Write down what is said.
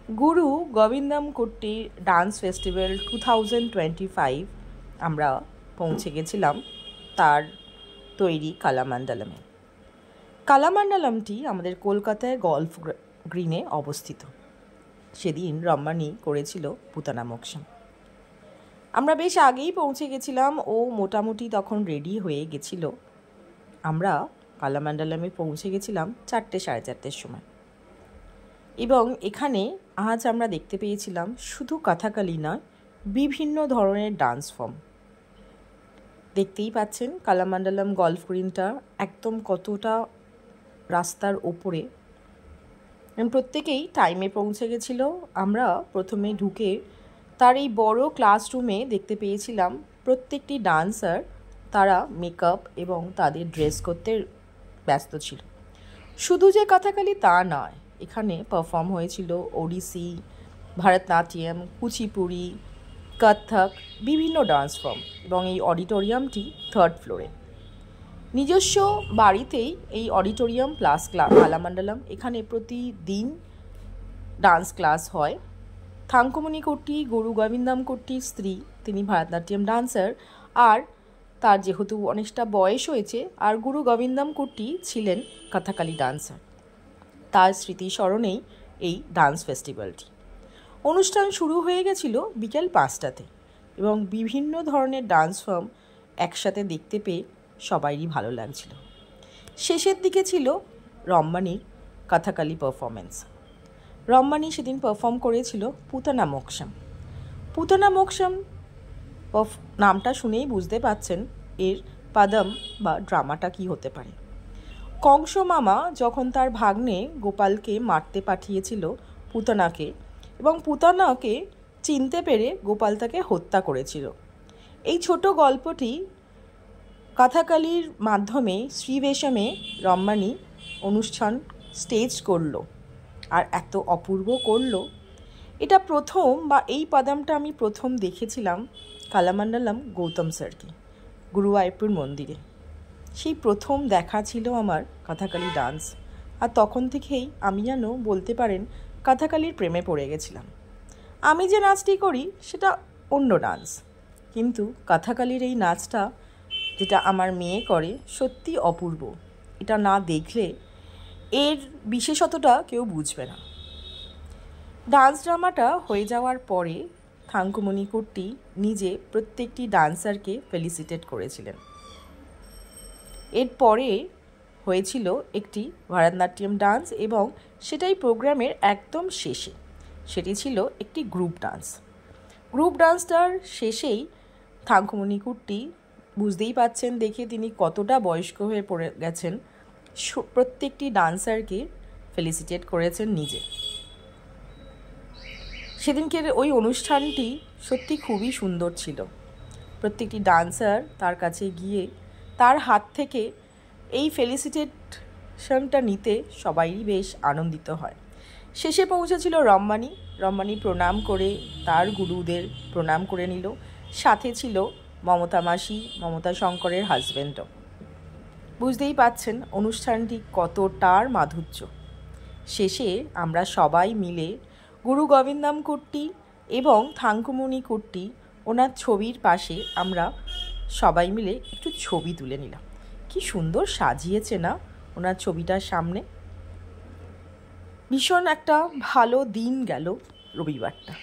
গুরু গোবিন্দম কুট্টি dance festival 2025 আমরা পৌঁছে গেছিলাম তার তৈরি কালামান্ডালামে। কালামান্ডালামটি আমাদের কলকাতায় গল্ফ গ্রিনে অবস্থিত। সেদিন রম্মানি করেছিল পুতানা মোক্ষম। আমরা বেশ আগেই পৌঁছে গেছিলাম, ও মোটামুটি তখন রেডি হয়ে গেছিল। আমরা কালামান্ডালামে পৌঁছে গেছিলাম 4টে সাড়ে 4টের সময়, এবং এখানে আজ আমরা দেখতে পেয়েছিলাম শুধু কথাকালি নয়, বিভিন্ন ধরনের ডান্স ফর্ম। দেখতেই পাচ্ছেন কালামান্ডালাম গল্ফ গ্রিনটা একদম কতটা রাস্তার ওপরে। প্রত্যেকেই টাইমে পৌঁছে গেছিল। আমরা প্রথমে ঢুকে তার এই বড় ক্লাসরুমে দেখতে পেয়েছিলাম প্রত্যেকটি ডান্সার তারা মেকআপ এবং তাদের ড্রেস করতে ব্যস্ত ছিল। শুধু যে কথাকালি তা নয়, এখানে পারফর্ম হয়েছিল ওড়িশি, ভারতনাট্যম, কুচিপুড়ি, কত্থক, বিভিন্ন ডান্স ফর্ম। এবং এই অডিটোরিয়ামটি 3rd ফ্লোরে। নিজস্ব বাড়িতেই এই অডিটোরিয়াম প্লাস কালামান্ডালাম, এখানে প্রতিদিন ডান্স ক্লাস হয়। থাঙ্কুমণি কুট্টি গুরু গোবিন্দম কুট্টির স্ত্রী, তিনি ভারতনাট্যম ডান্সার, আর তার যেহেতু অনেকটা বয়স হয়েছে, আর গুরু গোবিন্দম কুট্টি ছিলেন কথাকালি ডান্সার। তার স্মৃতিস্মরণেই এই ডান্স ফেস্টিভ্যালটি। অনুষ্ঠান শুরু হয়ে গেছিল বিকেল 5টাতে, এবং বিভিন্ন ধরনের ডান্স ফর্ম একসাথে দেখতে পেয়ে সবারই ভালো লাগছিল। শেষের দিকে ছিল রম্মানির কথাকালি পারফরমেন্স। রম্মানি সেদিন পারফর্ম করেছিল পুতানা মোক্ষম। পুতানা মোক্ষম নামটা শুনেই বুঝতে পাচ্ছেন এর পাদম বা ড্রামাটা কি হতে পারে। কংস মামা যখন তার ভাগ্নে গোপালকে মারতে পাঠিয়েছিল পুতনাকে, এবং পুতনাকে চিনতে পেরে গোপাল তাকে হত্যা করেছিল। এই ছোট গল্পটি কথাকালির মাধ্যমে শ্রীবেশমে রম্মানি অনুষ্ঠান স্টেজ করল, আর এত অপূর্ব করল। এটা প্রথম, বা এই পাদামটা আমি প্রথম দেখেছিলাম কালামান্ডালাম গৌতম স্যারকে গুরুবায়ুরপুর মন্দিরে। সেই প্রথম দেখা ছিল আমার কথাকালি ডান্স, আর তখন থেকেই আমি যেন বলতে পারেন কথাকালির প্রেমে পড়ে গেছিলাম। আমি যে নাচটি করি সেটা অন্য ডান্স, কিন্তু কথাকালির এই নাচটা যেটা আমার মেয়ে করে সত্যি অপূর্ব। এটা না দেখলে এর বিশেষত্বটা কেউ বুঝবে না। ডান্স ড্রামাটা হয়ে যাওয়ার পরে থাঙ্কুমণি কুট্টি নিজে প্রত্যেকটি ডান্সারকে ফেলিসিটেট করেছিলেন। এরপরে হয়েছিল একটি ভারতনাট্যম ডান্স, এবং সেটাই প্রোগ্রামের একদম শেষে। সেটি ছিল একটি গ্রুপ ডান্স। গ্রুপ ডান্সটার শেষেই থাঙ্কুমণি কুট্টি, বুঝতেই পাচ্ছেন দেখে তিনি কতটা বয়স্ক হয়ে পড়ে গেছেন, প্রত্যেকটি ডান্সারকে ফেলিসিটেট করেছেন নিজে। সেদিনকের ওই অনুষ্ঠানটি সত্যি খুবই সুন্দর ছিল। প্রত্যেকটি ডান্সার তার কাছে গিয়ে তার হাত থেকে এই ফেলিসিটেশনটা নিতে সবাই বেশ আনন্দিত হয়। শেষে পৌঁছেছিল রম্মানি। রম্মানি প্রণাম করে তার গুরুদের প্রণাম করে নিল। সাথে ছিল মমতা মাসি, মমতা শঙ্করের হাজব্যান্ডও। বুঝতেই পাচ্ছেন অনুষ্ঠানটি কতটার মাধুর্য। শেষে আমরা সবাই মিলে গুরু গোবিন্দম কুট্টি এবং থাঙ্কুমণি কুট্টি ওনার ছবির পাশে আমরা সবাই মিলে একটু ছবি তুলে নিলাম। কি সুন্দর সাজিয়েছে না ওনার ছবিটার সামনে। ভীষণ একটা ভালো দিন গেল রবিবারটা।